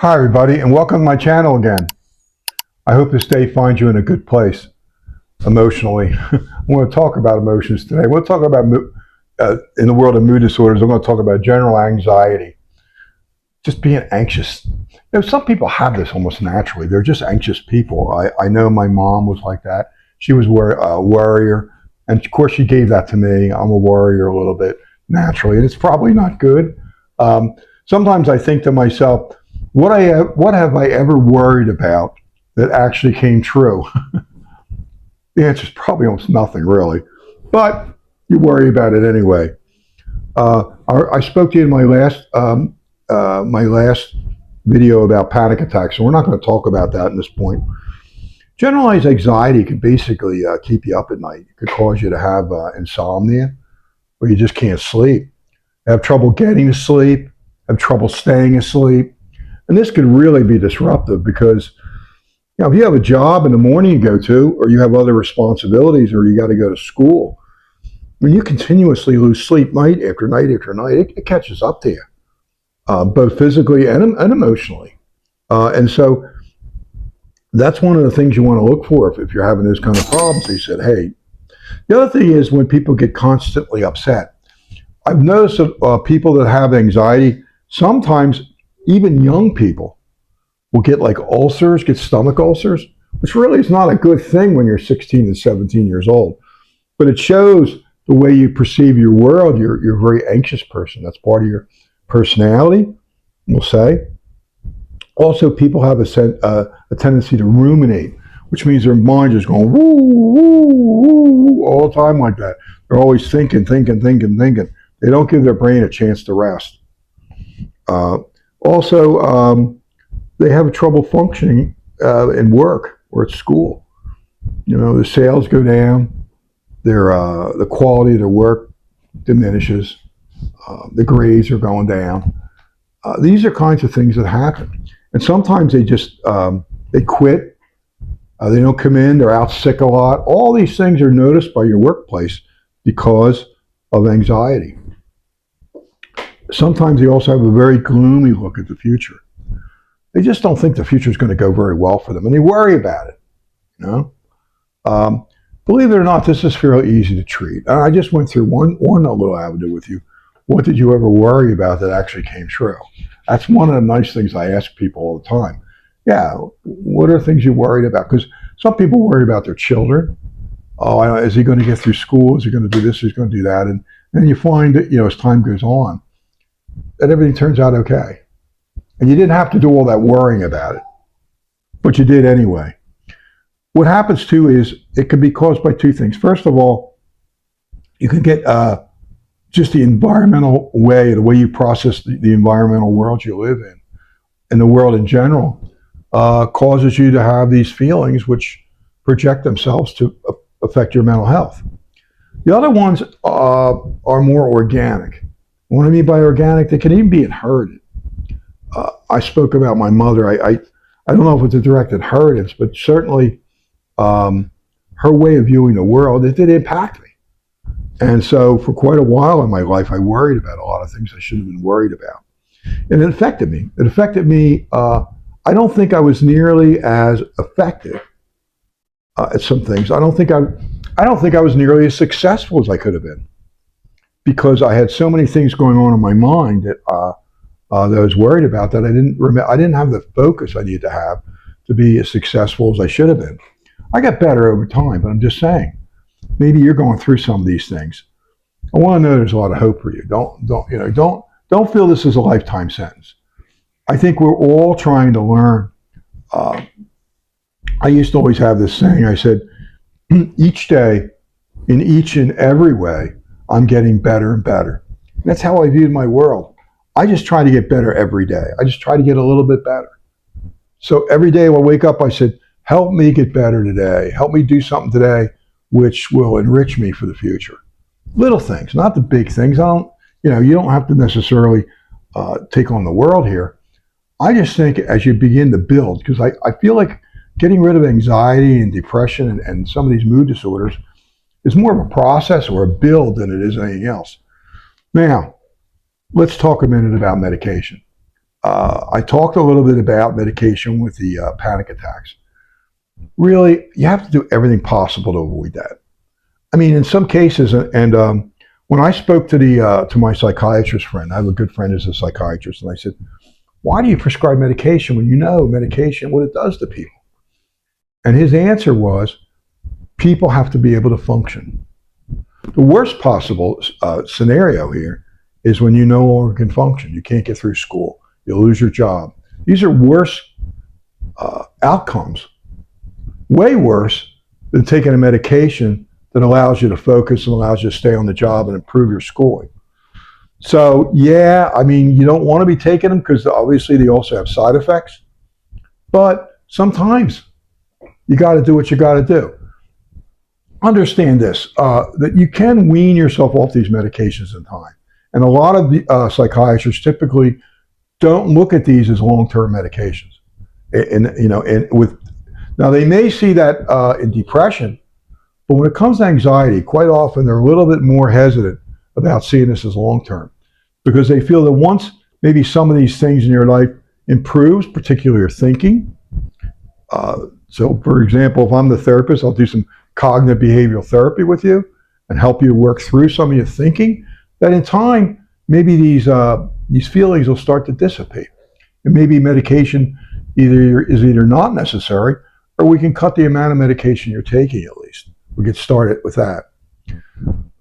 Hi everybody, and welcome to my channel again. I hope this day finds you in a good place emotionally. I want to talk about emotions today. We'll talk about in the world of mood disorders. I'm going to talk about general anxiety, just being anxious. Some people have this almost naturally. They're just anxious people. I know my mom was like that. She was a worrier, and of course she gave that to me. I'm a worrier a little bit naturally, and it's probably not good. Sometimes I think to myself, what have I ever worried about that actually came true? The answer is probably almost nothing, really. But you worry about it anyway. I spoke to you in my last video about panic attacks, and we're not going to talk about that at this point. Generalized anxiety can basically keep you up at night. It could cause you to have insomnia, where you just can't sleep, have trouble getting to sleep, have trouble staying asleep. And this could really be disruptive because, if you have a job in the morning you go to, or you have other responsibilities, or you got to go to school, when you continuously lose sleep night after night after night, it catches up to you, both physically and emotionally. And so that's one of the things you want to look for if you're having those kind of problems. They said, hey, the other thing is when people get constantly upset. I've noticed that people that have anxiety, sometimes even young people will get like ulcers, get stomach ulcers, which really is not a good thing when you're 16 and 17 years old. But it shows the way you perceive your world. You're a very anxious person. That's part of your personality, we'll say. Also, people have a tendency to ruminate, which means their mind is going woo, woo, woo, all the time like that. They're always thinking. They don't give their brain a chance to rest. Also, they have trouble functioning in work or at school. The sales go down, the quality of their work diminishes, the grades are going down. These are kinds of things that happen. And sometimes they just, they quit, they don't come in, they're out sick a lot. All these things are noticed by your workplace because of anxiety. Sometimes they also have a very gloomy look at the future. They just don't think the future is going to go very well for them, and they worry about it. Believe it or not, this is fairly easy to treat. I just went through one little avenue with you. What did you ever worry about that actually came true? That's one of the nice things I ask people all the time. Yeah, what are things you worried about? Because some people worry about their children. Oh, is he going to get through school? Is he going to do this? Is he going to do that? And then you find that, as time goes on, that everything turns out okay. And you didn't have to do all that worrying about it, but you did anyway. What happens too is it can be caused by two things. First of all, you can get just the environmental way, the way you process the environmental world you live in, and the world in general, causes you to have these feelings which project themselves to affect your mental health. The other ones are more organic. What I mean by organic, they can even be inherited. I spoke about my mother. I don't know if it's a direct inheritance, but certainly her way of viewing the world, it did impact me. And so for quite a while in my life, I worried about a lot of things I shouldn't have been worried about. And it affected me. I don't think I was nearly as effective at some things. I don't think I was nearly as successful as I could have been, because I had so many things going on in my mind that I was worried about that I didn't have the focus I needed to have to be as successful as I should have been. I got better over time, but I'm just saying, maybe you're going through some of these things. I want to know there's a lot of hope for you. Don't feel this is a lifetime sentence. I think we're all trying to learn. I used to always have this saying. I said, each day, in each and every way, I'm getting better and better. And that's how I viewed my world. I just try to get better every day. I just try to get a little bit better. So every day when I wake up, I said, help me get better today. Help me do something today which will enrich me for the future. Little things, not the big things. You don't have to necessarily take on the world here. I just think as you begin to build, because I feel like getting rid of anxiety and depression and some of these mood disorders is more of a process or a build than it is anything else. Now, let's talk a minute about medication. I talked a little bit about medication with the panic attacks. Really, you have to do everything possible to avoid that. I mean, in some cases, and when I spoke to the to my psychiatrist friend, I have a good friend who's a psychiatrist, and I said, "Why do you prescribe medication when you know medication what it does to people?" And his answer was, "People have to be able to function." The worst possible scenario here is when you no longer can function. You can't get through school. You lose your job. These are worse outcomes, way worse than taking a medication that allows you to focus and allows you to stay on the job and improve your schooling. So, yeah, I mean, you don't want to be taking them because obviously they also have side effects. But sometimes you got to do what you got to do. Understand this, that you can wean yourself off these medications in time. And a lot of the psychiatrists typically don't look at these as long-term medications. And with now they may see that in depression, but when it comes to anxiety, quite often they're a little bit more hesitant about seeing this as long-term because they feel that once maybe some of these things in your life improves, particularly your thinking. So, for example, if I'm the therapist, I'll do some cognitive behavioral therapy with you and help you work through some of your thinking. That in time, maybe these feelings will start to dissipate, and maybe medication is either not necessary, or we can cut the amount of medication you're taking at least. We'll get started with that.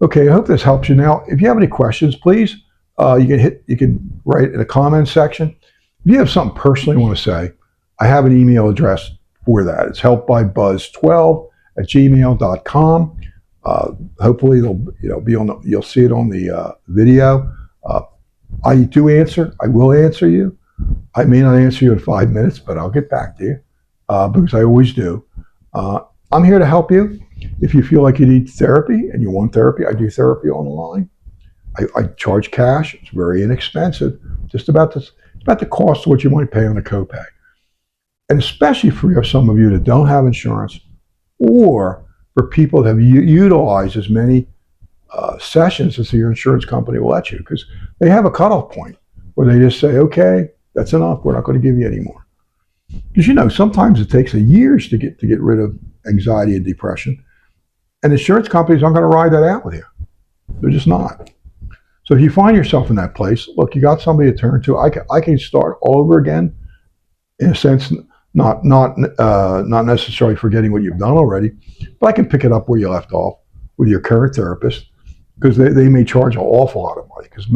Okay, I hope this helps you. Now, if you have any questions, please you can write in the comment section. If you have something personally you want to say, I have an email address for that. It's helpbybuzz12@gmail.com. Hopefully, you'll see it on the video. I do answer. I will answer you. I may not answer you in 5 minutes, but I'll get back to you because I always do. I'm here to help you. If you feel like you need therapy and you want therapy, I do therapy online. I charge cash. It's very inexpensive. Just about the cost of what you might pay on a copay. And especially for some of you that don't have insurance, or for people that have utilized as many sessions as your insurance company will let you, because they have a cutoff point where they just say, okay, that's enough. We're not going to give you any more. Because sometimes it takes years to get rid of anxiety and depression, and insurance companies aren't going to ride that out with you. They're just not. So if you find yourself in that place, look, you got somebody to turn to. I can start all over again, in a sense, not necessarily forgetting what you've done already, but I can pick it up where you left off with your current therapist, because they may charge an awful lot of money. Because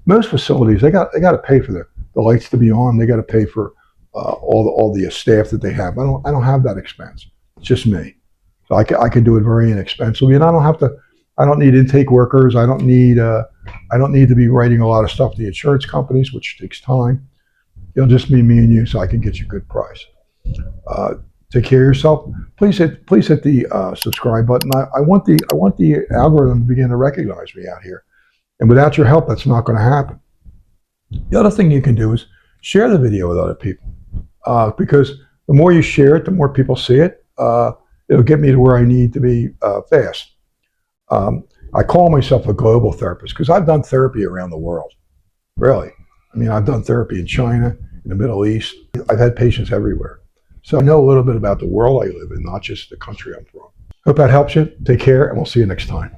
most facilities they got to pay for the lights to be on. They got to pay for all the staff that they have. I don't have that expense. It's just me, so I can do it very inexpensively, and I don't need intake workers. I don't need to be writing a lot of stuff to the insurance companies, which takes time. It'll just be me and you, so I can get you a good price. Take care of yourself. Please hit the subscribe button. I want the algorithm to begin to recognize me out here, and without your help, that's not going to happen. The other thing you can do is share the video with other people, because the more you share it, the more people see it. It'll get me to where I need to be fast. I call myself a global therapist because I've done therapy around the world. Really. I mean, I've done therapy in China, in the Middle East. I've had patients everywhere. So I know a little bit about the world I live in, not just the country I'm from. Hope that helps you. Take care, and we'll see you next time.